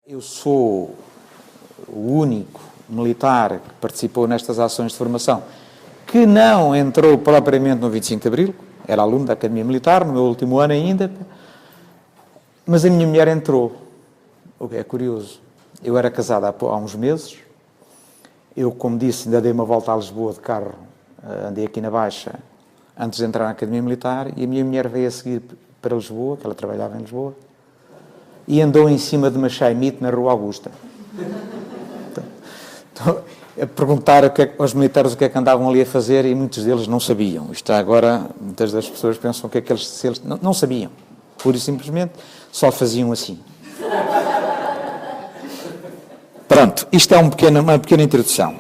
Eu sou o único militar que participou nestas ações de formação que não entrou propriamente no 25 de Abril, era aluno da Academia Militar, no meu último ano ainda, mas a minha mulher entrou, o que é curioso. Eu era casado há uns meses, eu, como disse, ainda dei uma volta a Lisboa de carro, andei aqui na Baixa, antes de entrar na Academia Militar, e a minha mulher veio a seguir para Lisboa, que ela trabalhava em Lisboa, e andou em cima de uma Chaimite na Rua Augusta. Então, a perguntar aos militares o que é que andavam ali a fazer, e muitos deles não sabiam. Isto agora, muitas das pessoas pensam que se eles não sabiam. Pura e simplesmente, só faziam assim. Pronto, isto é uma pequena introdução.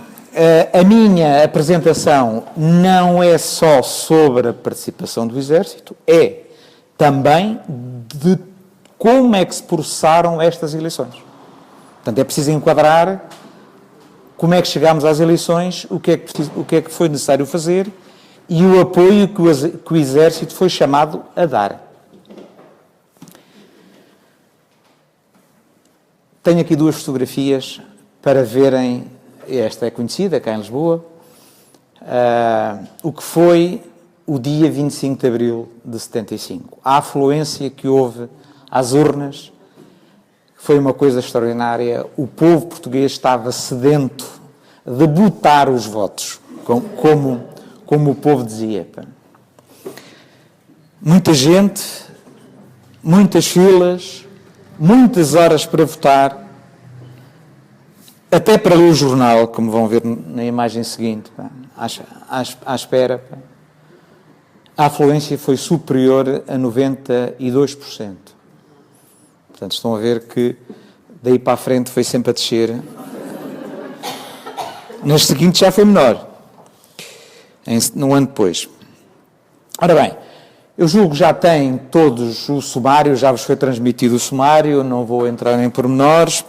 A minha apresentação não é só sobre a participação do Exército, é também de como é que se processaram estas eleições. Portanto, é preciso enquadrar como é que chegámos às eleições, o que é que foi necessário fazer e o apoio que o Exército foi chamado a dar. Tenho aqui duas fotografias para verem, esta é conhecida, cá em Lisboa, o que foi o dia 25 de Abril de 75. A afluência que houve às urnas foi uma coisa extraordinária. O povo português estava sedento de botar os votos, como o povo dizia. Muita gente, muitas filas, muitas horas para votar, até para ler o jornal, como vão ver na imagem seguinte, à espera. A afluência foi superior a 92%. Portanto, estão a ver que daí para a frente foi sempre a descer. Nas seguintes já foi menor, no ano depois. Ora bem, eu julgo que já têm todos o sumário, já vos foi transmitido o sumário, não vou entrar em pormenores.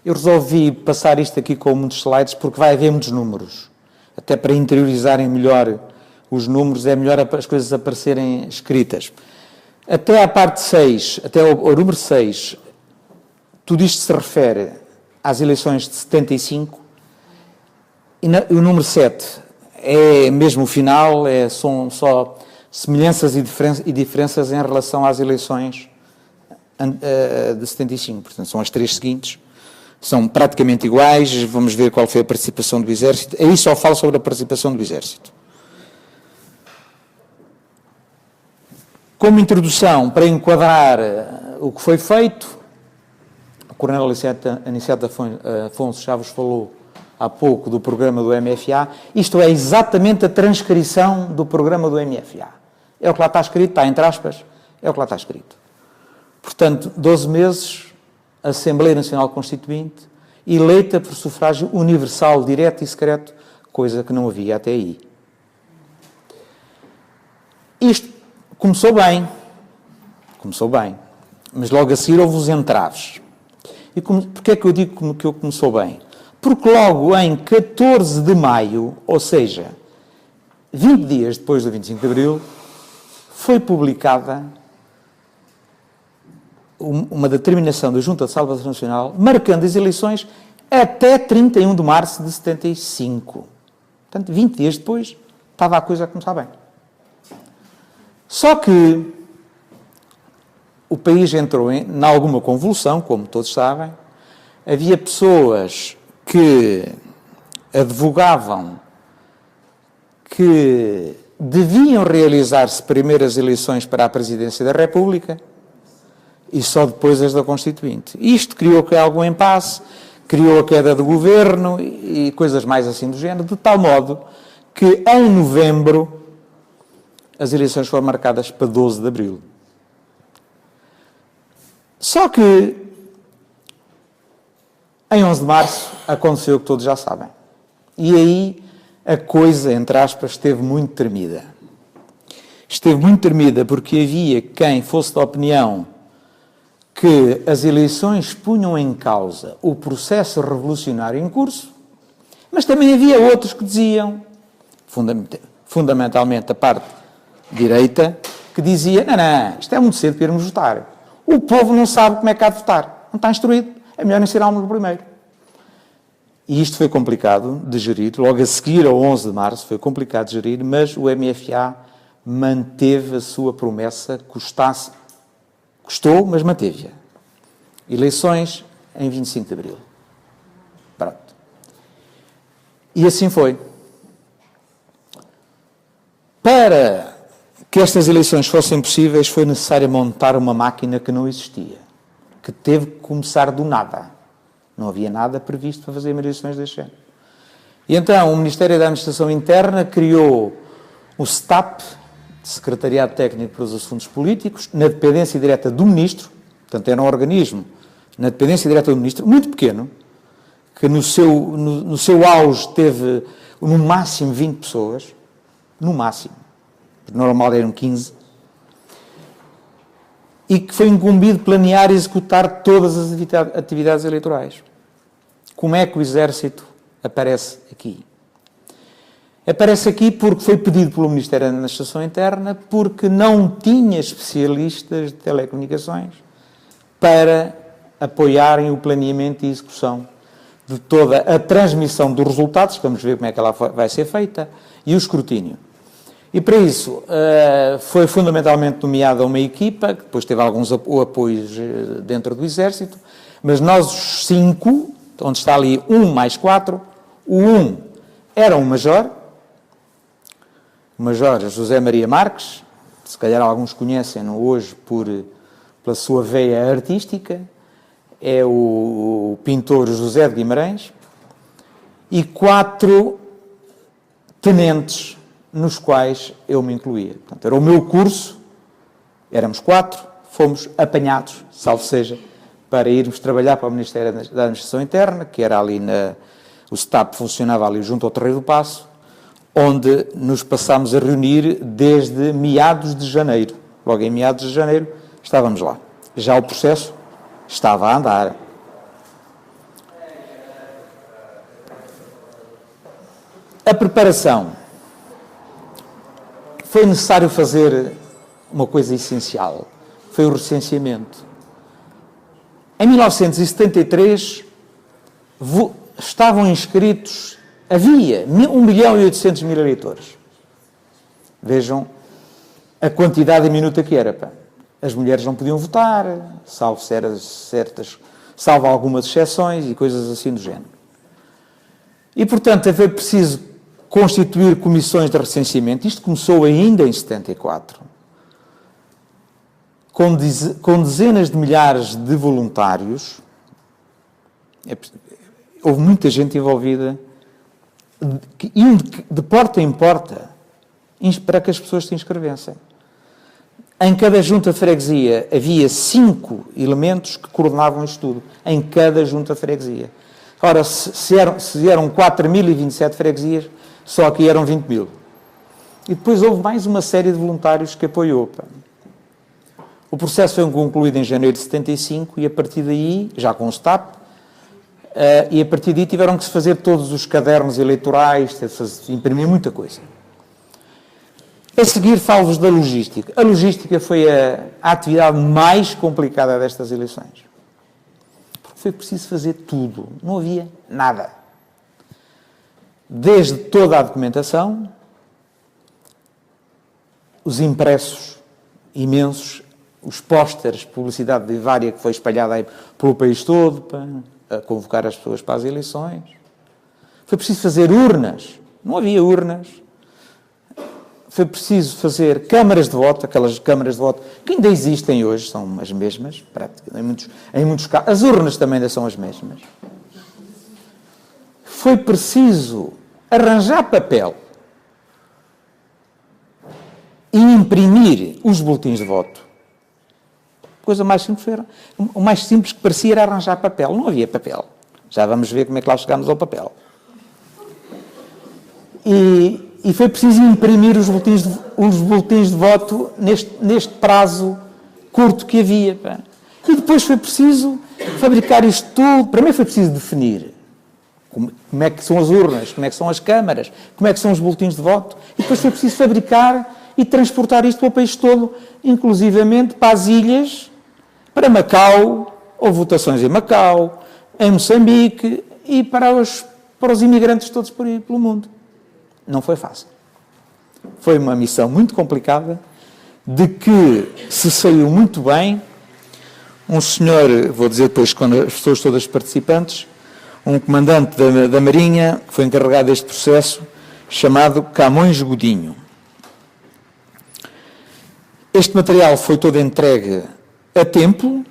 Eu resolvi passar isto aqui com muitos slides porque vai haver muitos números. Até para interiorizarem melhor os números, é melhor as coisas aparecerem escritas. Até à parte 6, até ao número 6, tudo isto se refere às eleições de 75, e o número 7 é mesmo o final, são só semelhanças e diferenças em relação às eleições de 75. Portanto, são as três seguintes, são praticamente iguais. Vamos ver qual foi a participação do Exército. Aí só falo sobre a participação do Exército. Como introdução, para enquadrar o que foi feito, o Coronel Aniceto Afonso já vos falou há pouco do programa do MFA. Isto é exatamente a transcrição do programa do MFA. É o que lá está escrito, está entre aspas, é o que lá está escrito. Portanto, 12 meses, Assembleia Nacional Constituinte, eleita por sufrágio universal, direto e secreto, coisa que não havia até aí. Isto começou bem, mas logo a seguir houve os entraves. E porquê é que eu digo que começou bem? Porque logo em 14 de maio, ou seja, 20 dias depois do 25 de Abril, foi publicada uma determinação da Junta de Salvação Nacional marcando as eleições até 31 de março de 75. Portanto, 20 dias depois, estava a coisa a começar bem. Só que o país entrou em alguma convulsão, como todos sabem. Havia pessoas que advogavam que deviam realizar-se primeiro as eleições para a Presidência da República e só depois as da Constituinte. Isto criou algum impasse, criou a queda do governo e coisas mais assim do género, de tal modo que em novembro as eleições foram marcadas para 12 de abril. Só que em 11 de março aconteceu o que todos já sabem. E aí a coisa, entre aspas, esteve muito tremida. Esteve muito tremida porque havia quem fosse da opinião que as eleições punham em causa o processo revolucionário em curso, mas também havia outros que diziam, fundamentalmente a parte direita, que dizia, não, isto é muito cedo para irmos votar. O povo não sabe como é que há de votar. Não está instruído. É melhor ensinar-me primeiro. E isto foi complicado de gerir. Logo a seguir, ao 11 de março, foi complicado de gerir, mas o MFA manteve a sua promessa, custou, mas manteve-a. Eleições em 25 de abril. Pronto. E assim foi. Para que estas eleições fossem possíveis, foi necessário montar uma máquina que não existia, que teve que começar do nada. Não havia nada previsto para fazer eleições deste género. E então o Ministério da Administração Interna criou o STAP, Secretariado Técnico para os Assuntos Políticos, na dependência direta do Ministro, portanto era um organismo na dependência direta do Ministro, muito pequeno, que no seu auge teve no máximo 20 pessoas, no máximo, normal eram 15, e que foi incumbido de planear e executar todas as atividades eleitorais. Como é que o Exército aparece aqui? Aparece aqui porque foi pedido pelo Ministério da Administração Interna, porque não tinha especialistas de telecomunicações para apoiarem o planeamento e execução de toda a transmissão dos resultados, vamos ver como é que ela vai ser feita, e o escrutínio. E para isso foi fundamentalmente nomeada uma equipa, que depois teve alguns apoios dentro do Exército, mas nós os 5, onde está ali 1 mais 4, o 1 era um major, o major José Maria Marques, se calhar alguns conhecem-no hoje pela sua veia artística, é o pintor José de Guimarães, e 4 tenentes, nos quais eu me incluía. Portanto, era o meu curso, éramos 4, fomos apanhados, salvo seja, para irmos trabalhar para o Ministério da Administração Interna, que era ali o STAP funcionava ali junto ao Terreiro do Paço, onde nos passámos a reunir desde meados de janeiro. Logo em meados de janeiro estávamos lá. Já o processo estava a andar. A preparação. Foi necessário fazer uma coisa essencial. Foi o recenseamento. Em 1973, estavam inscritos, havia 1.800.000 eleitores. Vejam a quantidade diminuta que era. Pá. As mulheres não podiam votar, salvo algumas exceções e coisas assim do género. E, portanto, foi preciso constituir comissões de recenseamento. Isto começou ainda em 74, com dezenas de milhares de voluntários. Houve muita gente envolvida, iam de porta em porta para que as pessoas se inscrevessem. Em cada junta de freguesia havia 5 elementos que coordenavam isto tudo, em cada junta de freguesia. Ora, se eram 4.027 freguesias, só aqui eram 20.000. E depois houve mais uma série de voluntários que apoiou. Pá. O processo foi concluído em janeiro de 75 e a partir daí, já com o STAP, e a partir daí tiveram que se fazer todos os cadernos eleitorais, imprimir muita coisa. A seguir falo-vos da logística. A logística foi a atividade mais complicada destas eleições. Porque foi preciso fazer tudo. Não havia nada. Desde toda a documentação, os impressos imensos, os pósteres, publicidade diária que foi espalhada aí pelo país todo para convocar as pessoas para as eleições. Foi preciso fazer urnas. Não havia urnas. Foi preciso fazer câmaras de voto, aquelas câmaras de voto que ainda existem hoje, são as mesmas, em muitos casos. As urnas também ainda são as mesmas. Foi preciso arranjar papel e imprimir os boletins de voto. A coisa mais simples era, o mais simples que parecia era arranjar papel. Não havia papel. Já vamos ver como é que lá chegámos ao papel. E foi preciso imprimir os boletins de voto neste prazo curto que havia. Pá. E depois foi preciso fabricar isto tudo. Primeiro foi preciso definir como é que são as urnas, como é que são as câmaras, como é que são os boletins de voto. E depois foi preciso fabricar e transportar isto para o país todo, inclusivamente para as ilhas Para Macau, houve votações em Macau, em Moçambique e para os imigrantes todos por aí pelo mundo. Não foi fácil. Foi uma missão muito complicada, de que se saiu muito bem. Um senhor, vou dizer depois quando as pessoas todas participantes, um comandante da Marinha, que foi encarregado deste processo, chamado Camões Godinho. Este material foi todo entregue a tempo.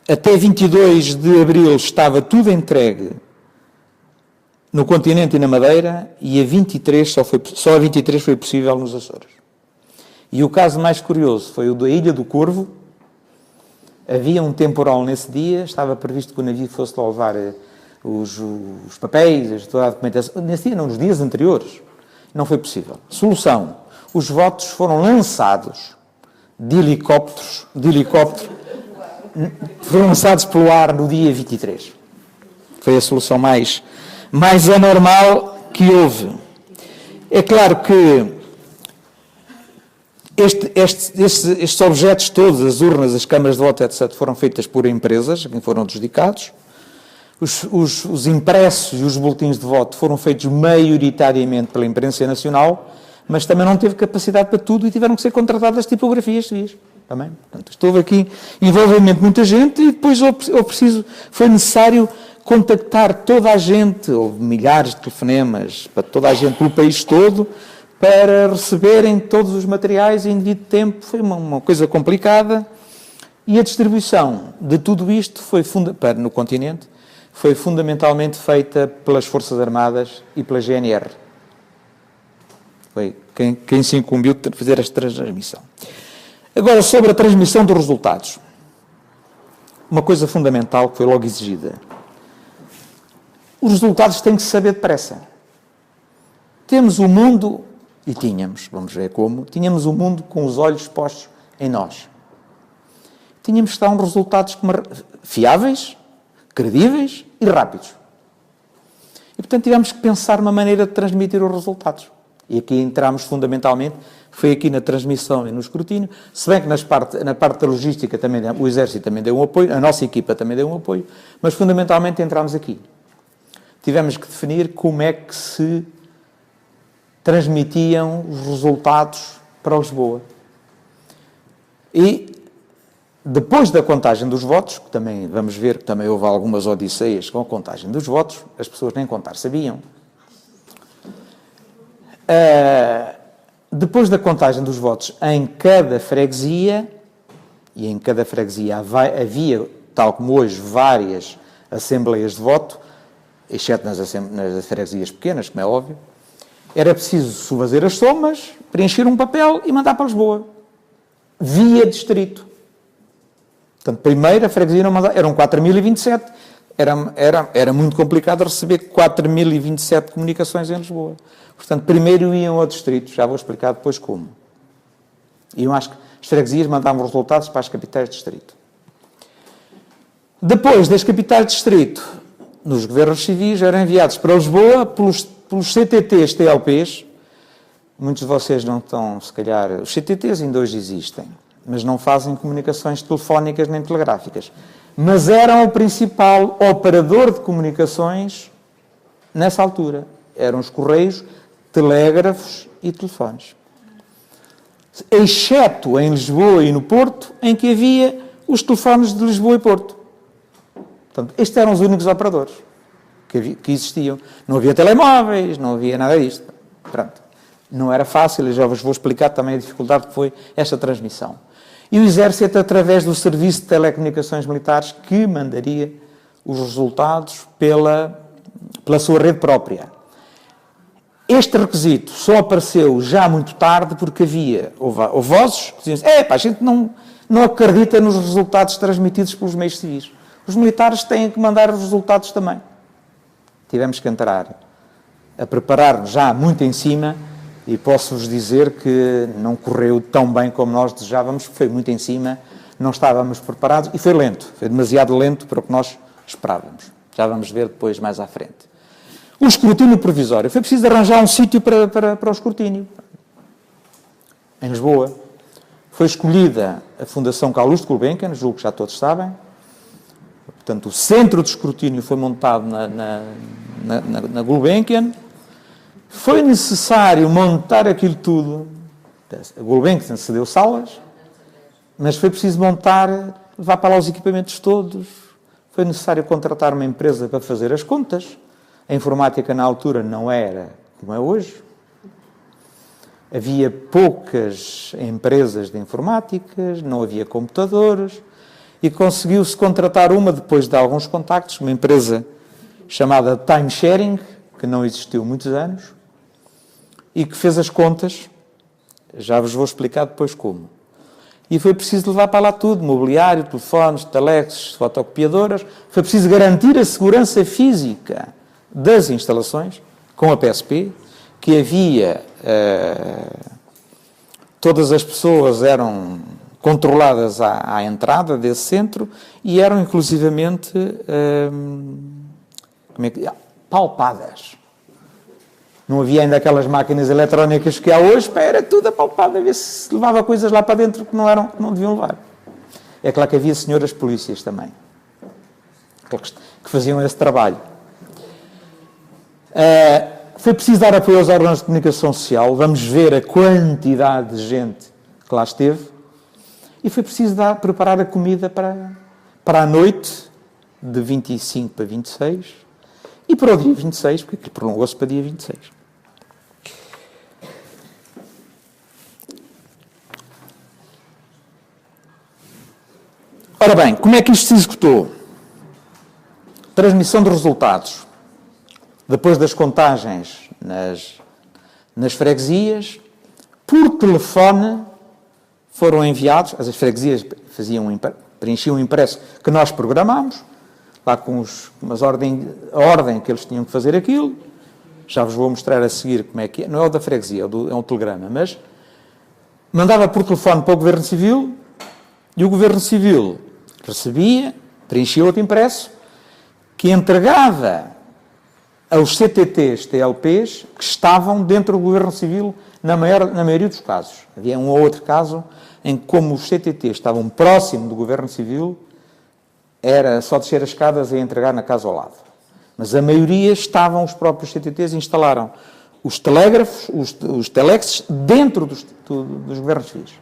Até 22 de abril estava tudo entregue no continente e na Madeira, e a 23 só a 23 foi possível nos Açores. E o caso mais curioso foi o da Ilha do Corvo. Havia um temporal nesse dia, estava previsto que o navio fosse lá levar os papéis, toda a documentação. Nesse dia não, nos dias anteriores. Não foi possível. Solução: os votos foram lançados de helicóptero, foram lançados pelo ar no dia 23. Foi a solução mais anormal que houve. É claro que estes objetos todos, as urnas, as câmaras de voto, etc., foram feitas por empresas, a quem foram adjudicados. Os impressos e os boletins de voto foram feitos maioritariamente pela imprensa nacional, mas também não teve capacidade para tudo e tiveram que ser contratadas tipografias civis. Também. Portanto, houve aqui envolvimento de muita gente e depois foi necessário contactar toda a gente, houve milhares de telefonemas para toda a gente pelo país todo, para receberem todos os materiais em devido tempo. Foi uma coisa complicada. E a distribuição de tudo isto no continente foi fundamentalmente feita pelas Forças Armadas e pela GNR. Foi quem se incumbiu de fazer esta transmissão. Agora, sobre a transmissão dos resultados. Uma coisa fundamental que foi logo exigida. Os resultados têm que se saber depressa. Temos o mundo, e tínhamos, vamos ver como, tínhamos o mundo com os olhos postos em nós. Tínhamos que dar uns resultados fiáveis, credíveis e rápidos. E, portanto, tivemos que pensar uma maneira de transmitir os resultados. E aqui entramos fundamentalmente, foi aqui na transmissão e no escrutínio, se bem que na parte da logística também o Exército também deu um apoio, a nossa equipa também deu um apoio, mas fundamentalmente entramos aqui. Tivemos que definir como é que se transmitiam os resultados para Lisboa. E depois da contagem dos votos, que também vamos ver que também houve algumas odisseias com a contagem dos votos, as pessoas nem contar sabiam. Depois da contagem dos votos em cada freguesia, e em cada freguesia havia, tal como hoje, várias assembleias de voto, exceto nas freguesias pequenas, como é óbvio, era preciso fazer as somas, preencher um papel e mandar para Lisboa, via distrito. Portanto, primeiro a freguesia não mandava, eram 4.027, era muito complicado receber 4.027 comunicações em Lisboa. Portanto, primeiro iam ao distrito, já vou explicar depois como. Iam as freguesias mandavam resultados para as capitais de distrito. Depois das capitais de distrito, nos governos civis, eram enviados para Lisboa pelos CTTs, TLPs. Muitos de vocês não estão, se calhar... Os CTTs ainda hoje existem, mas não fazem comunicações telefónicas nem telegráficas. Mas eram o principal operador de comunicações nessa altura. Eram os correios, telégrafos e telefones. Exceto em Lisboa e no Porto, em que havia os telefones de Lisboa e Porto. Portanto, estes eram os únicos operadores que existiam. Não havia telemóveis, não havia nada disto. Pronto. Não era fácil, e já vos vou explicar também a dificuldade que foi esta transmissão. E o Exército, através do Serviço de Telecomunicações Militares, que mandaria os resultados pela sua rede própria. Este requisito só apareceu já muito tarde, porque houve vozes que diziam assim, a gente não acredita nos resultados transmitidos pelos meios civis. Os militares têm que mandar os resultados também. Tivemos que entrar a preparar-nos já muito em cima, e posso-vos dizer que não correu tão bem como nós desejávamos, foi muito em cima, não estávamos preparados, e foi lento, foi demasiado lento para o que nós esperávamos. Já vamos ver depois mais à frente. O escrutínio provisório. Foi preciso arranjar um sítio para o escrutínio. Em Lisboa. foi escolhida a Fundação Carl Luz de Gulbenkian, julgo que já todos sabem. Portanto, o centro de escrutínio foi montado na Gulbenkian. Foi necessário montar aquilo tudo. A Gulbenkian cedeu salas, mas foi preciso montar, levar para lá os equipamentos todos. Foi necessário contratar uma empresa para fazer as contas. A informática na altura não era como é hoje. Havia poucas empresas de informáticas, não havia computadores, e conseguiu-se contratar uma, depois de alguns contactos, uma empresa chamada Time Sharing, que não existiu muitos anos, e que fez as contas. Já vos vou explicar depois como. E foi preciso levar para lá tudo, mobiliário, telefones, telexes, fotocopiadoras. Foi preciso garantir a segurança física das instalações, com a PSP, que havia... todas as pessoas eram controladas à entrada desse centro e eram inclusivamente palpadas. Não havia ainda aquelas máquinas eletrónicas que há hoje, era tudo apalpado, a ver se levava coisas lá para dentro que não deviam levar. É claro que havia senhoras polícias também, que faziam esse trabalho. Foi preciso dar apoio aos órgãos de comunicação social, vamos ver a quantidade de gente que lá esteve, e foi preciso preparar a comida para a noite, de 25 para 26, e para o dia 26, porque aquilo prolongou-se para dia 26. Ora bem, como é que isto se executou? Transmissão de resultados. Depois das contagens nas freguesias, por telefone foram enviados, as freguesias preenchiam um impresso que nós programámos, lá com a ordem que eles tinham que fazer aquilo. Já vos vou mostrar a seguir como é que é. Não é o da freguesia, é um telegrama, mas mandava por telefone para o Governo Civil e o Governo Civil recebia, preenchia outro impresso, que entregava aos CTTs, TLPs, que estavam dentro do Governo Civil na maioria dos casos. Havia um ou outro caso em que, como os CTTs estavam próximo do Governo Civil, era só descer as escadas e entregar na casa ao lado. Mas a maioria estavam os próprios CTTs e instalaram os telégrafos, os telexes, dentro dos Governos Civis.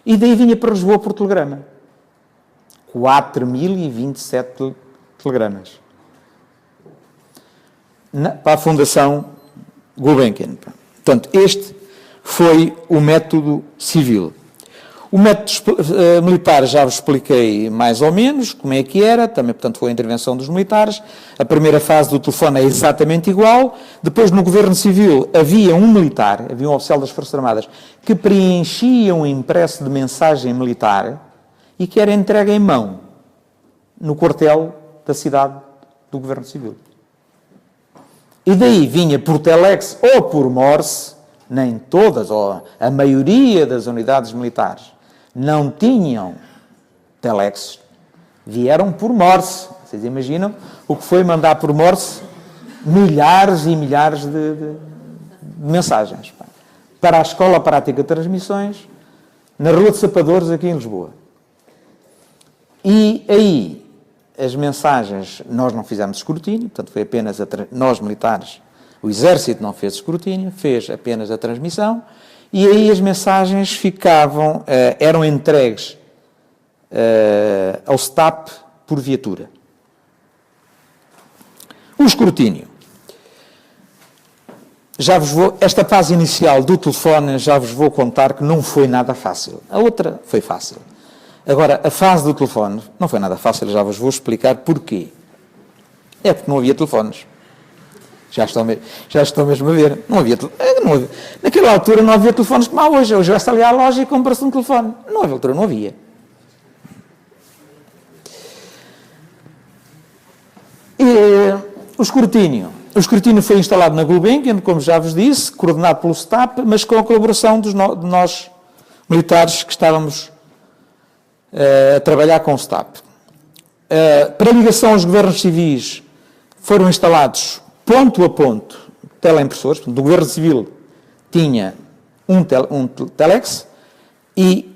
E daí vinha para Lisboa por telegrama. 4.027 telegramas. Para a Fundação Gulbenkian. Portanto, este foi o método civil. O método militar já vos expliquei mais ou menos como é que era, também, portanto, foi a intervenção dos militares. A primeira fase do telefone é exatamente igual. Depois, no Governo Civil, havia um militar, havia um oficial das Forças Armadas, que preenchia um impresso de mensagem militar e que era entregue em mão no quartel da cidade do Governo Civil. E daí vinha por telex ou por Morse, nem todas, ou a maioria das unidades militares não tinham telexes, vieram por Morse. Vocês imaginam o que foi mandar por Morse milhares e milhares de mensagens para a Escola Prática de Transmissões, na Rua de Sapadores, aqui em Lisboa. E aí, as mensagens, nós não fizemos escrutínio, portanto foi apenas nós militares, o Exército não fez escrutínio, fez apenas a transmissão, e aí as mensagens ficavam, eram entregues ao STAP por viatura. O escrutínio. Esta fase inicial do telefone, já vos vou contar que não foi nada fácil. A outra foi fácil. Agora, a fase do telefone não foi nada fácil, já vos vou explicar porquê. É porque não havia telefones. Já estão mesmo a ver. Não havia. Naquela altura não havia telefones como há hoje. Hoje vai-se ali à loja e compra-se um telefone. Naquela altura não havia. E o escrutínio. O escrutínio foi instalado na Gulbenkian, como já vos disse, coordenado pelo STAP, mas com a colaboração de nós militares que estávamos a trabalhar com o STAP. Para ligação aos governos civis foram instalados ponto a ponto teleimpressores. Portanto, o Governo Civil tinha um telex e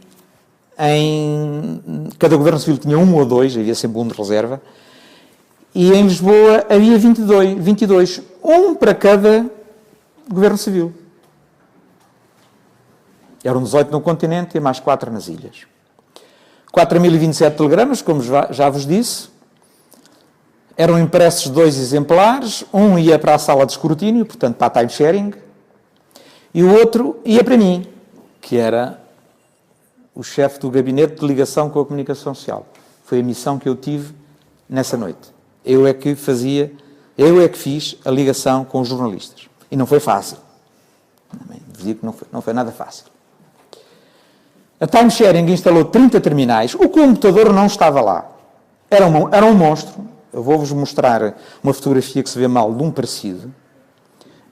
cada governo civil tinha um ou dois, havia sempre um de reserva, e em Lisboa havia 22, um para cada governo civil. Eram 18 no continente e mais 4 nas ilhas. 4.027 telegramas, como já vos disse. Eram impressos 2 exemplares. Um ia para a sala de escrutínio, portanto para a time sharing, e o outro ia para mim, que era o chefe do gabinete de ligação com a comunicação social. Foi a missão que eu tive nessa noite. Eu é que fiz a ligação com os jornalistas. E não foi fácil. Vos digo que não foi nada fácil. A time sharing instalou 30 terminais. O computador não estava lá. Era um monstro. Eu vou-vos mostrar uma fotografia que se vê mal de um parecido.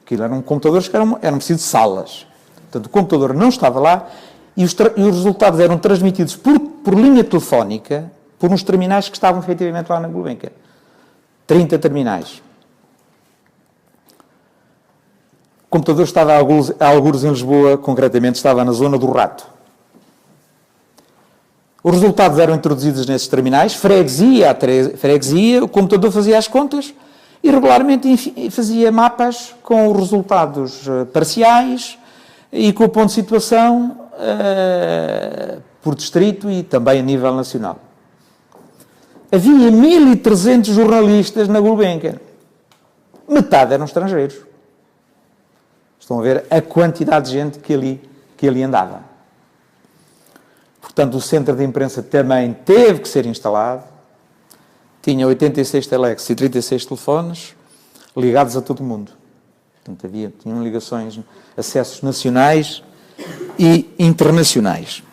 Aquilo eram computadores que eram preciso de salas. Portanto, o computador não estava lá e os resultados eram transmitidos por linha telefónica por uns terminais que estavam efetivamente lá na Gulbenkian. 30 terminais. O computador estava a algures em Lisboa, concretamente estava na zona do Rato. Os resultados eram introduzidos nesses terminais, freguesia a freguesia, o computador fazia as contas e regularmente fazia mapas com os resultados parciais e com o ponto de situação por distrito e também a nível nacional. Havia 1.300 jornalistas na Gulbenkian. Metade eram estrangeiros. Estão a ver a quantidade de gente que ali andava. Portanto, o centro de imprensa também teve que ser instalado. Tinha 86 telex e 36 telefones ligados a todo o mundo. Portanto, tinham ligações, acessos nacionais e internacionais.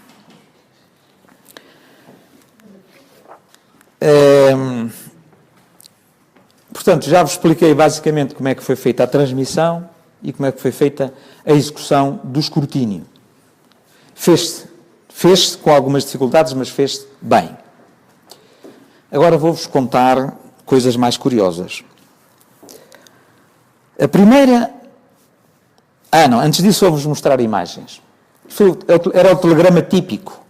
Portanto, já vos expliquei basicamente como é que foi feita a transmissão e como é que foi feita a execução do escrutínio. Fez-se com algumas dificuldades, mas fez-se bem. Agora vou-vos contar coisas mais curiosas. A primeira... antes disso vou-vos mostrar imagens. Era o telegrama típico.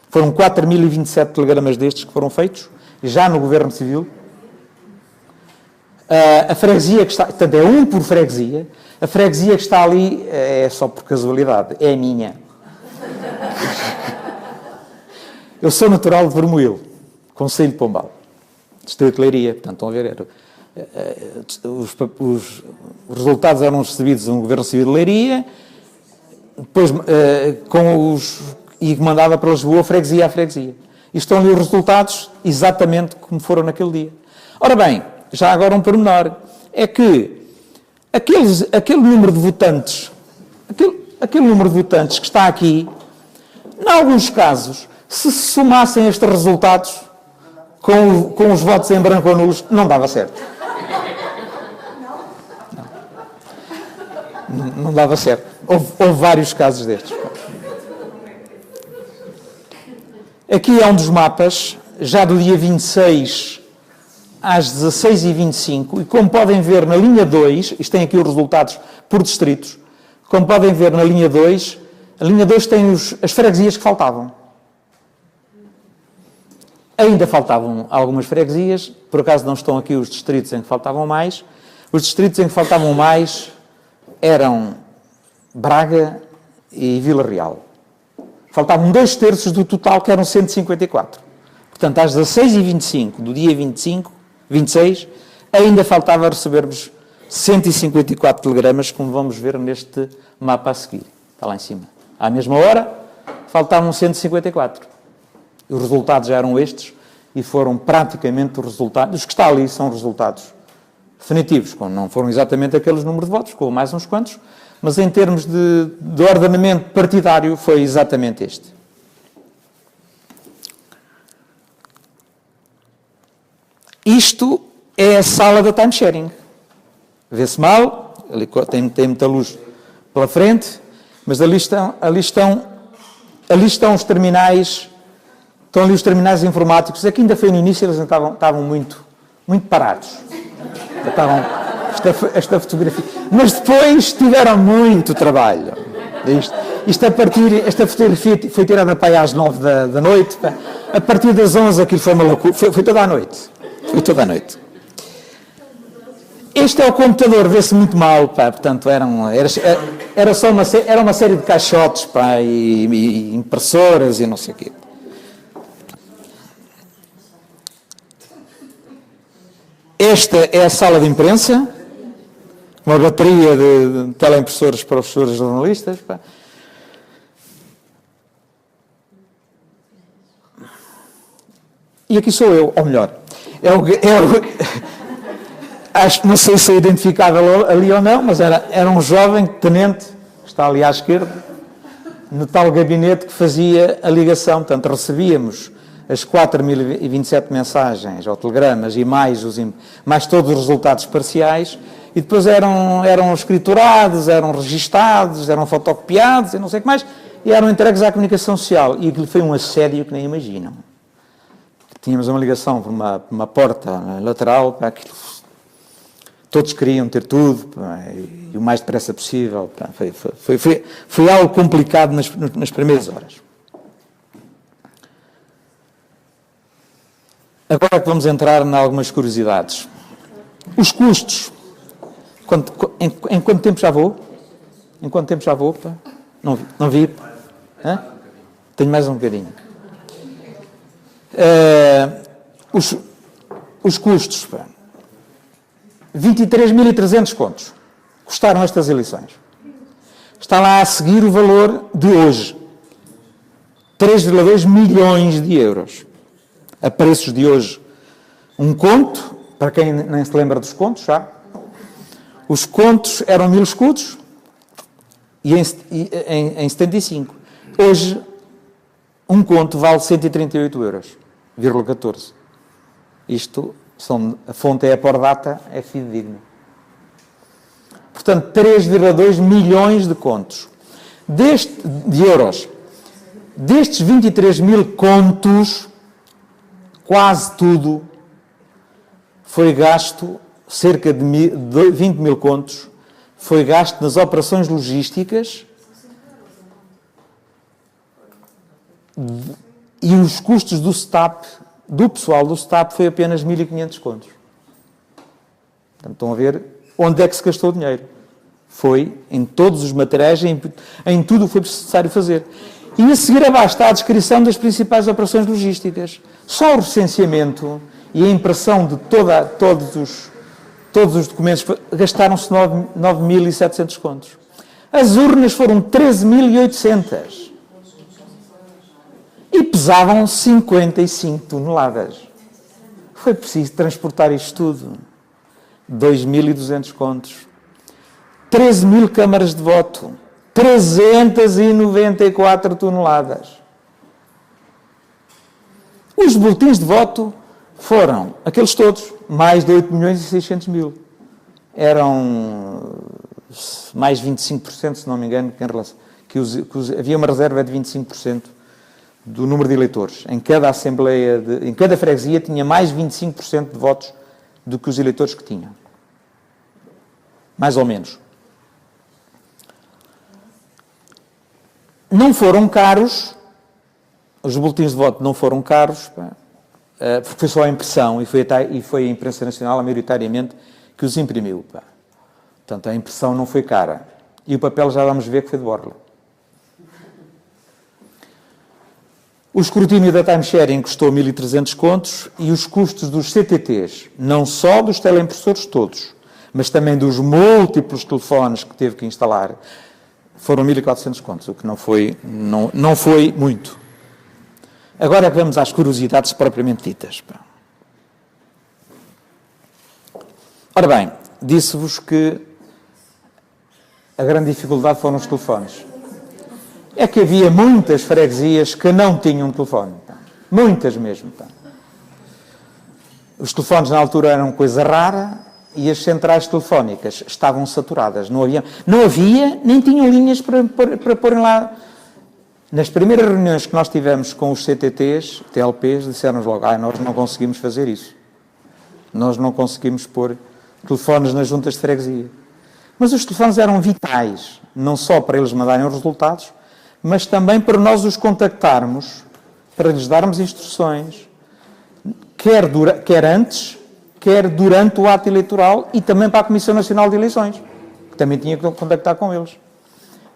Foram 4.027 telegramas destes que foram feitos, já no Governo Civil. A freguesia que está... Portanto, é um por freguesia. A freguesia que está ali é só por casualidade. É a minha. Eu sou natural de Vermoil, Concelho de Pombal, Distrito de Leiria. Portanto, estão a ver, os resultados eram recebidos no Governo Civil de Leiria, depois e mandava para Lisboa, freguesia a freguesia. E estão ali os resultados exatamente como foram naquele dia. Ora bem, já agora um pormenor, é que aquele número de votantes, aquele número de votantes que está aqui, em alguns casos, se somassem estes resultados com os votos em branco ou nulos, não dava certo. Não dava certo. Houve vários casos destes. Aqui é um dos mapas, já do dia 26 às 16h25, e como podem ver na linha 2, isto tem aqui os resultados por distritos, como podem ver na linha 2, a linha 2 tem as freguesias que faltavam. Ainda faltavam algumas freguesias, por acaso não estão aqui os distritos em que faltavam mais. Os distritos em que faltavam mais eram Braga e Vila Real. Faltavam 2/3 do total, que eram 154. Portanto, às 16h25 do dia 26, ainda faltava recebermos 154 telegramas, como vamos ver neste mapa a seguir. Está lá em cima. À mesma hora, faltavam 154. Os resultados já eram estes e foram praticamente os resultados. Os que está ali são resultados definitivos. Não foram exatamente aqueles números de votos, com mais uns quantos, mas em termos de ordenamento partidário foi exatamente este. Isto é a sala da time sharing. Vê-se mal, ali tem muita luz pela frente, mas ali estão os terminais. Estão ali os terminais informáticos. Aqui ainda foi no início, eles estavam muito parados. Estavam esta fotografia. Mas depois tiveram muito trabalho. esta fotografia foi tirada para aí às 9 da noite. Pá. A partir das 11 aquilo foi uma loucura. Foi toda a noite. Foi toda a noite. Este é o computador, vê-se muito mal, pá. Portanto, era uma série de caixotes, pá, e impressoras e não sei o quê. Esta é a sala de imprensa, uma bateria de teleimpressores para os senhores jornalistas. Pá. E aqui sou eu, ou melhor, acho que não sei se é identificável ali ou não, mas era um jovem tenente, que está ali à esquerda, no tal gabinete que fazia a ligação. Portanto, recebíamos as 4.027 mensagens ou telegramas e mais todos os resultados parciais, e depois eram escriturados, eram registados, eram fotocopiados e não sei o que mais, e eram entregues à comunicação social. E aquilo foi um assédio que nem imaginam. Tínhamos uma ligação por uma porta lateral, para aquilo. Todos queriam ter tudo, pá, e o mais depressa possível. Pá, foi algo complicado nas primeiras horas. Agora que vamos entrar em algumas curiosidades. Os custos. Em quanto tempo já vou? Em quanto tempo já vou? Pá? Não vi? Hã? Tenho mais um bocadinho. Os custos. Pá. 23.300 contos custaram estas eleições. Está lá a seguir o valor de hoje. 3,2 milhões de euros. A preços de hoje. Um conto, para quem nem se lembra dos contos já, os contos eram 1.000 escudos e em 75. Hoje, um conto vale 138 euros,14. Isto, a fonte é a por data, é fidedigna. Portanto, 3,2 milhões de contos. De euros. Destes 23 mil contos, quase tudo foi gasto, cerca de 20 mil contos, foi gasto nas operações logísticas e os custos do STAP, do pessoal do STAP, foi apenas 1.500 contos. Portanto, estão a ver onde é que se gastou o dinheiro. Foi em todos os materiais, em tudo o que foi necessário fazer. E a seguir abaixo está a descrição das principais operações logísticas. Só o recenseamento e a impressão de todos os documentos gastaram-se 9.700 contos. As urnas foram 13.800. E pesavam 55 toneladas. Foi preciso transportar isto tudo. 2.200 contos. 13.000 câmaras de voto. 394 toneladas. Os boletins de voto foram, aqueles todos, mais de 8.600.000. Eram mais 25%, se não me engano, em relação, havia uma reserva de 25% do número de eleitores. Em cada assembleia, em cada freguesia, tinha mais 25% de votos do que os eleitores que tinham. Mais ou menos. Não foram caros, os boletins de voto não foram caros, porque foi só a impressão, e foi a imprensa nacional, maioritariamente, que os imprimiu. Portanto, a impressão não foi cara. E o papel já vamos ver que foi de borla. O escrutínio da timesharing custou 1.300 contos e os custos dos CTTs, não só dos teleimpressores todos, mas também dos múltiplos telefones que teve que instalar, foram 1.400 contos, o que não foi muito. Agora é que vamos às curiosidades propriamente ditas. Ora bem, disse-vos que a grande dificuldade foram os telefones. É que havia muitas freguesias que não tinham telefone. Muitas mesmo. Os telefones na altura eram coisa rara e as centrais telefónicas estavam saturadas. Não havia, nem tinham linhas para porem lá. Nas primeiras reuniões que nós tivemos com os CTTs, TLPs, disseram-nos logo, nós não conseguimos fazer isso. Nós não conseguimos pôr telefones nas juntas de freguesia. Mas os telefones eram vitais, não só para eles mandarem os resultados, mas também para nós os contactarmos, para lhes darmos instruções, quer antes, quer durante o ato eleitoral e também para a Comissão Nacional de Eleições, que também tinha que contactar com eles.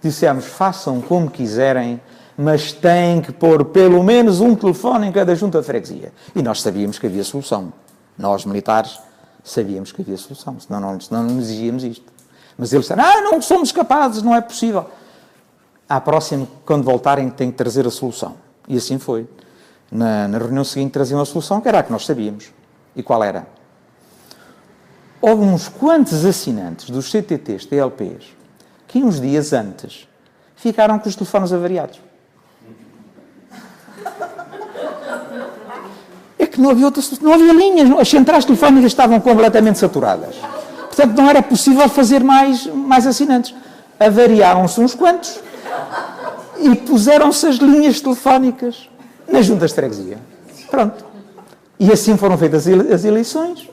Dissemos, façam como quiserem, mas têm que pôr pelo menos um telefone em cada junta de freguesia. E nós sabíamos que havia solução. Nós, militares, sabíamos que havia solução, senão não exigíamos isto. Mas eles disseram, não somos capazes, não é possível. À próxima, quando voltarem, têm que trazer a solução. E assim foi. Na reunião seguinte traziam a solução, que era a que nós sabíamos. E qual era? Houve uns quantos assinantes dos CTTs, TLPs, que uns dias antes ficaram com os telefones avariados. É que não havia linhas, as centrais telefónicas estavam completamente saturadas. Portanto, não era possível fazer mais assinantes. Avariaram-se uns quantos e puseram-se as linhas telefónicas nas juntas de freguesia. Pronto. E assim foram feitas as eleições.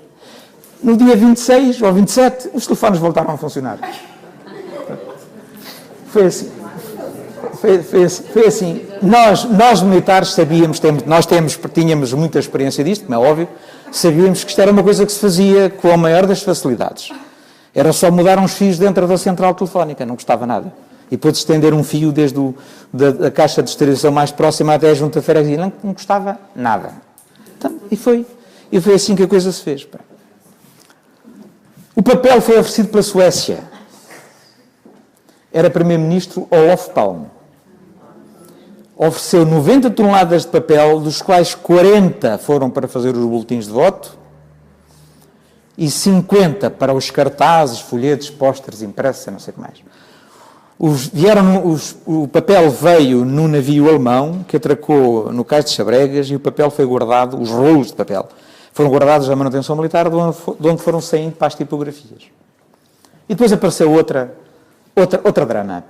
No dia 26 ou 27, os telefones voltaram a funcionar. Foi assim. Foi assim. Nós militares sabíamos, tínhamos muita experiência disto, como é óbvio, sabíamos que isto era uma coisa que se fazia com a maior das facilidades. Era só mudar uns fios dentro da central telefónica, não custava nada. E depois estender um fio desde da caixa de distribuição mais próxima até a junta de freguesia, não custava nada. Então, e foi assim que a coisa se fez. O papel foi oferecido pela Suécia. Era primeiro-ministro Olof Palme. Ofereceu 90 toneladas de papel, dos quais 40 foram para fazer os boletins de voto e 50 para os cartazes, folhetos, pósteres, impressos, não sei o que mais. O papel veio num navio alemão que atracou no cais de Chabregas e o papel foi guardado, os rolos de papel, foram guardados na manutenção militar de onde foram saindo para as tipografias. E depois apareceu outra drama.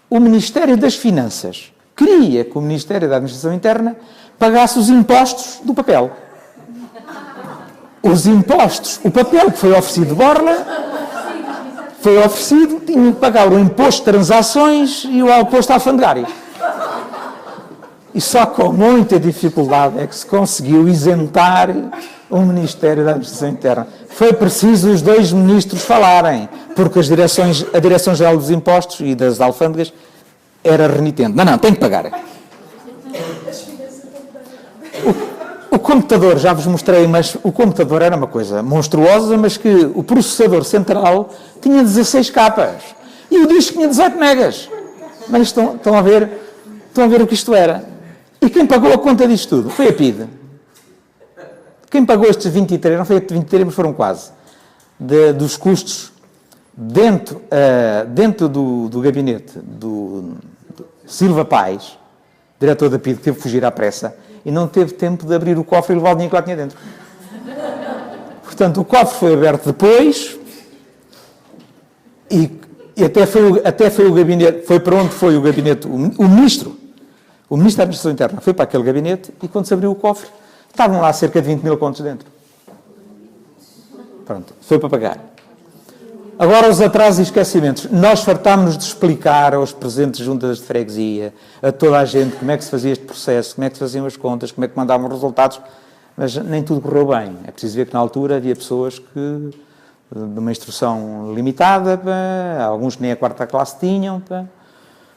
O Ministério das Finanças queria que o Ministério da Administração Interna pagasse os impostos do papel. Os impostos, o papel que foi oferecido de borla, foi oferecido, tinha que pagar o imposto de transações e o imposto alfandegário. E só com muita dificuldade é que se conseguiu isentar o Ministério da Administração Interna. Foi preciso os dois ministros falarem, porque a Direção-Geral dos Impostos e das Alfândegas era renitente. Não, tem que pagar. O computador, já vos mostrei, mas o computador era uma coisa monstruosa, mas que o processador central tinha 16 capas. E o disco tinha 18 megas. Mas estão a ver o que isto era. E quem pagou a conta disto tudo? Foi a PIDE. Quem pagou estes 23, não foi 23, mas foram quase, dos custos dentro do gabinete do Silva Paz, diretor da PIDE, que teve que fugir à pressa, e não teve tempo de abrir o cofre e levar o dinheiro que lá tinha dentro. Portanto, o cofre foi aberto depois e até foi o gabinete, foi para onde foi o gabinete, o Ministro da Administração Interna foi para aquele gabinete e quando se abriu o cofre, estavam lá cerca de 20 mil contos dentro. Pronto, foi para pagar. Agora os atrasos e esquecimentos. Nós fartámos-nos de explicar aos presentes juntas de freguesia, a toda a gente, como é que se fazia este processo, como é que se faziam as contas, como é que mandavam os resultados, mas nem tudo correu bem. É preciso ver que na altura havia pessoas que, de uma instrução limitada, alguns que nem a quarta classe tinham,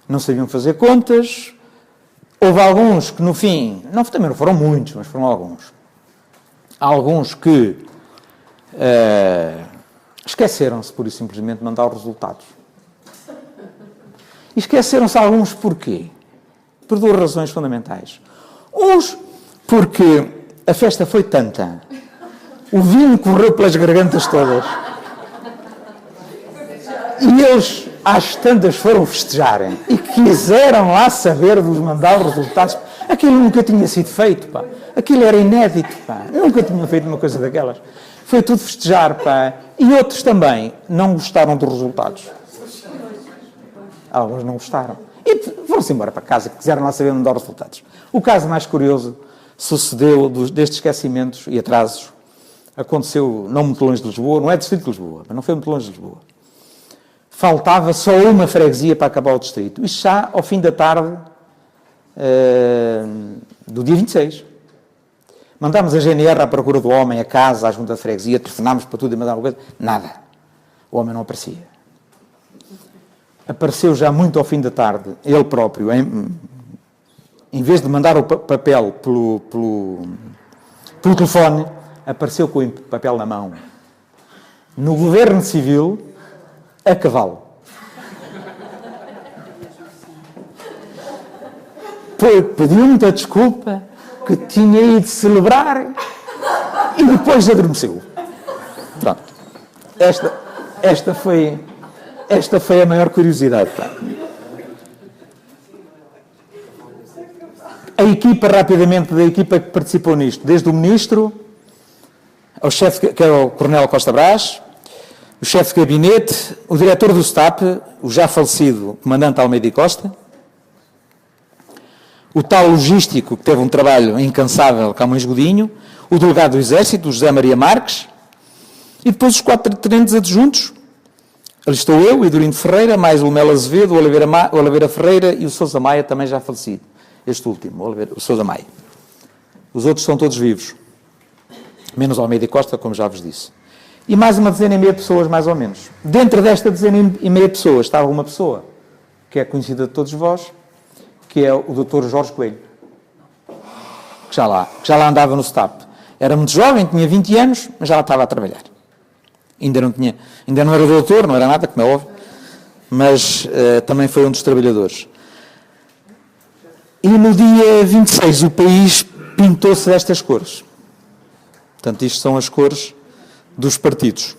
não sabiam fazer contas. Houve alguns que no fim, também não foram muitos, mas foram alguns. Alguns que esqueceram-se, pura e simplesmente, de mandar os resultados. E esqueceram-se alguns porquê? Por duas razões fundamentais. Uns, porque a festa foi tanta, o vinho correu pelas gargantas todas, e eles, às tantas, foram festejarem, e quiseram lá saber de mandar os resultados. Aquilo nunca tinha sido feito, Aquilo era inédito, Nunca tinham feito uma coisa daquelas. Foi tudo festejar, E outros também não gostaram dos resultados. Alguns não gostaram. E foram-se embora para casa, que quiseram lá saber mandar os resultados. O caso mais curioso sucedeu destes esquecimentos e atrasos. Aconteceu não muito longe de Lisboa, não é distrito de Lisboa, mas não foi muito longe de Lisboa. faltava só uma freguesia para acabar o distrito. Isto já ao fim da tarde do dia 26. Mandámos a GNR à procura do homem, a casa, à junta de freguesia, telefonámos para tudo e mandámos alguma coisa. Nada. O homem não aparecia. Apareceu já muito ao fim da tarde, ele próprio, em vez de mandar o papel pelo telefone, apareceu com o papel na mão. No Governo Civil, a cavalo. Pediu muita desculpa, que tinha ido celebrar e depois adormeceu. Pronto. Esta foi a maior curiosidade. Pá. A equipa, rapidamente, da equipa que participou nisto, desde o Ministro, ao chefe, que é o Coronel Costa Brás, o chefe de gabinete, o diretor do STAP, o já falecido Comandante Almeida Costa, o tal logístico, que teve um trabalho incansável, Camões Godinho, o delegado do Exército, o José Maria Marques, e depois os 4 tenentes adjuntos. Ali estou eu, Idurindo Ferreira, mais o Melo Azevedo, o Oliveira Ferreira e o Sousa Maia, também já falecido. Este último, o Sousa Maia. Os outros são todos vivos. Menos Almeida Costa, como já vos disse. E mais uma dezena e meia pessoas, mais ou menos. Dentro desta dezena e meia pessoas estava uma pessoa que é conhecida de todos vós, que é o Dr. Jorge Coelho, que já lá andava no STAP. Era muito jovem, tinha 20 anos, mas já lá estava a trabalhar. Ainda não era doutor, não era nada, como é óbvio, mas também foi um dos trabalhadores. E no dia 26 o país pintou-se destas cores. Portanto, isto são as cores dos partidos,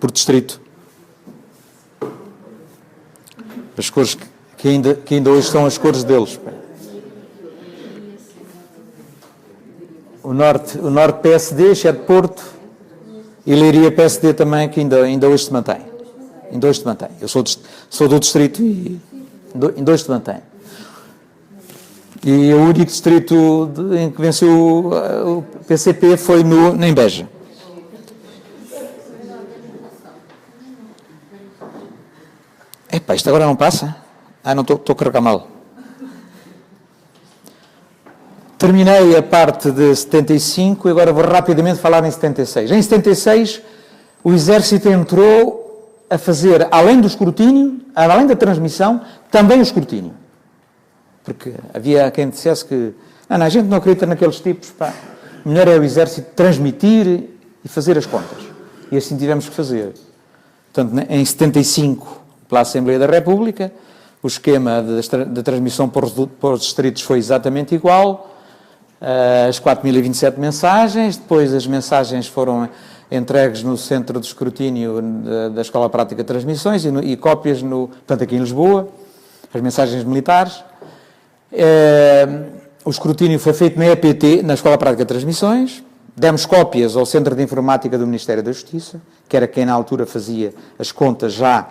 por distrito. As cores que ainda hoje são as cores deles. O Norte PSD, exceto Porto, e Leiria PSD também, que ainda hoje se mantém. Ainda hoje se mantém. Eu sou do distrito e ainda hoje se mantém. E o único distrito em que venceu o PCP foi em Beja. Epá, isto agora não passa? Não estou a carregar mal. Terminei a parte de 75 e agora vou rapidamente falar em 76. Em 76, o Exército entrou a fazer, além do escrutínio, além da transmissão, também o escrutínio. Porque havia quem dissesse que a gente não acredita naqueles tipos, melhor é o Exército transmitir e fazer as contas. E assim tivemos que fazer. Portanto, em 75, pela Assembleia da República, o esquema de transmissão para os distritos foi exatamente igual, as 4.027 mensagens, depois as mensagens foram entregues no centro de escrutínio da Escola Prática de Transmissões e cópias, portanto, aqui em Lisboa, as mensagens militares. O escrutínio foi feito na EPT, na Escola Prática de Transmissões, demos cópias ao Centro de Informática do Ministério da Justiça, que era quem na altura fazia as contas já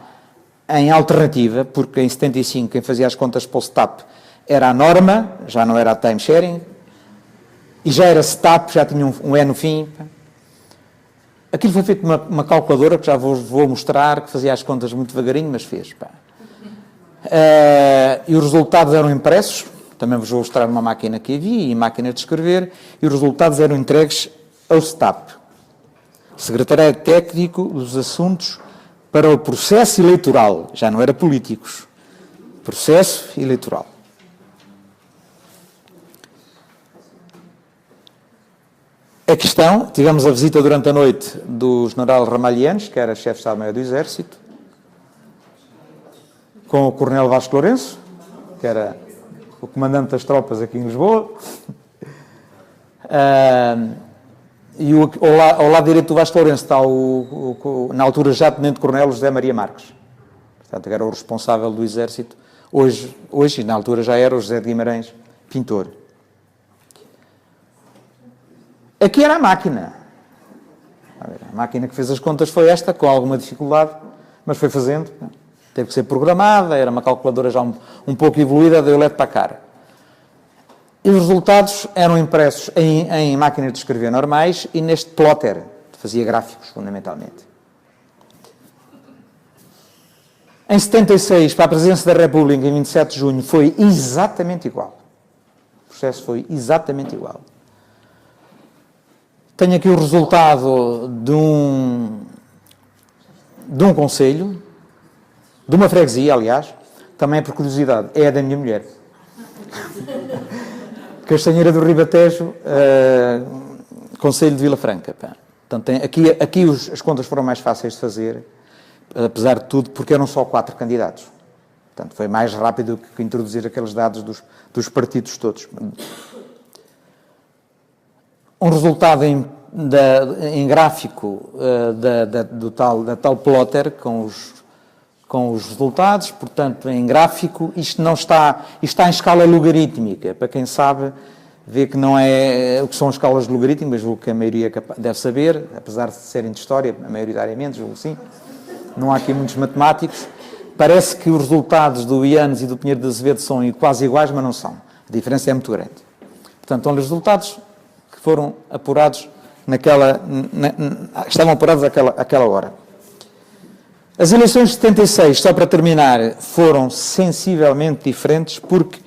em alternativa, porque em 75 quem fazia as contas para o STAP era a Norma, já não era a time sharing, e já era STAP, já tinha um E no fim. Aquilo foi feito com uma calculadora, que já vou mostrar, que fazia as contas muito devagarinho, mas fez. E os resultados eram impressos, também vos vou mostrar uma máquina que havia, e máquina de escrever, e os resultados eram entregues ao STAP, Secretariado Técnico dos Assuntos para o Processo Eleitoral, já não era políticos, processo eleitoral. A questão, tivemos a visita durante a noite do general Ramalhianos, que era chefe de Estado-Maior do Exército, com o coronel Vasco Lourenço, que era o comandante das tropas aqui em Lisboa, e ao lado direito do Vasco Lourenço está na altura já tenente-coronel José Maria Marques, portanto era o responsável do Exército, hoje e na altura já era o José de Guimarães Pintor. Aqui era a máquina que fez as contas foi esta, com alguma dificuldade, mas foi fazendo, teve que ser programada, era uma calculadora já um pouco evoluída, deu LED para a cara. E os resultados eram impressos em máquinas de escrever normais e neste plotter, que fazia gráficos, fundamentalmente. Em 76, para a Presidência da República, em 27 de junho, foi exatamente igual. O processo foi exatamente igual. Tenho aqui o resultado de um concelho, de uma freguesia, aliás, também por curiosidade, é a da minha mulher. Castanheira do Ribatejo, Concelho de Vila Franca. Portanto, aqui as contas foram mais fáceis de fazer, apesar de tudo, porque eram só 4 candidatos. Portanto, foi mais rápido que introduzir aqueles dados dos partidos todos. Um resultado em gráfico da tal plotter com os resultados, portanto, em gráfico, isto está em escala logarítmica. Para quem sabe, vê que não é o que são escalas logarítmicas, julgo que a maioria deve saber, apesar de serem de história, maioritariamente, julgo sim. Não há aqui muitos matemáticos. Parece que os resultados do Ianes e do Pinheiro de Azevedo são quase iguais, mas não são. A diferença é muito grande. Portanto, estão os resultados que foram apurados estavam apurados àquela hora. As eleições de 76, só para terminar, foram sensivelmente diferentes porque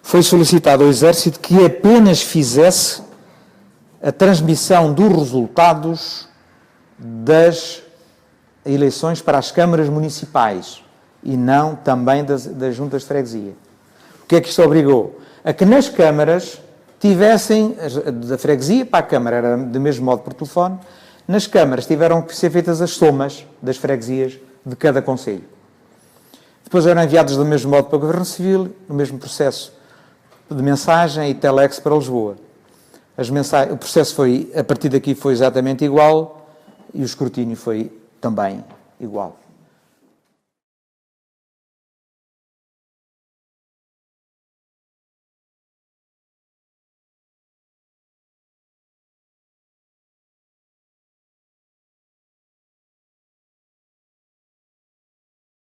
foi solicitado ao Exército que apenas fizesse a transmissão dos resultados das eleições para as câmaras municipais e não também das juntas de freguesia. O que é que isto obrigou? A que nas câmaras tivessem, da freguesia para a câmara, era do mesmo modo por telefone, nas câmaras tiveram que ser feitas as somas das freguesias de cada concelho. Depois eram enviados do mesmo modo para o Governo Civil, no mesmo processo de mensagem e telex para Lisboa. O processo a partir daqui foi exatamente igual e o escrutínio foi também igual.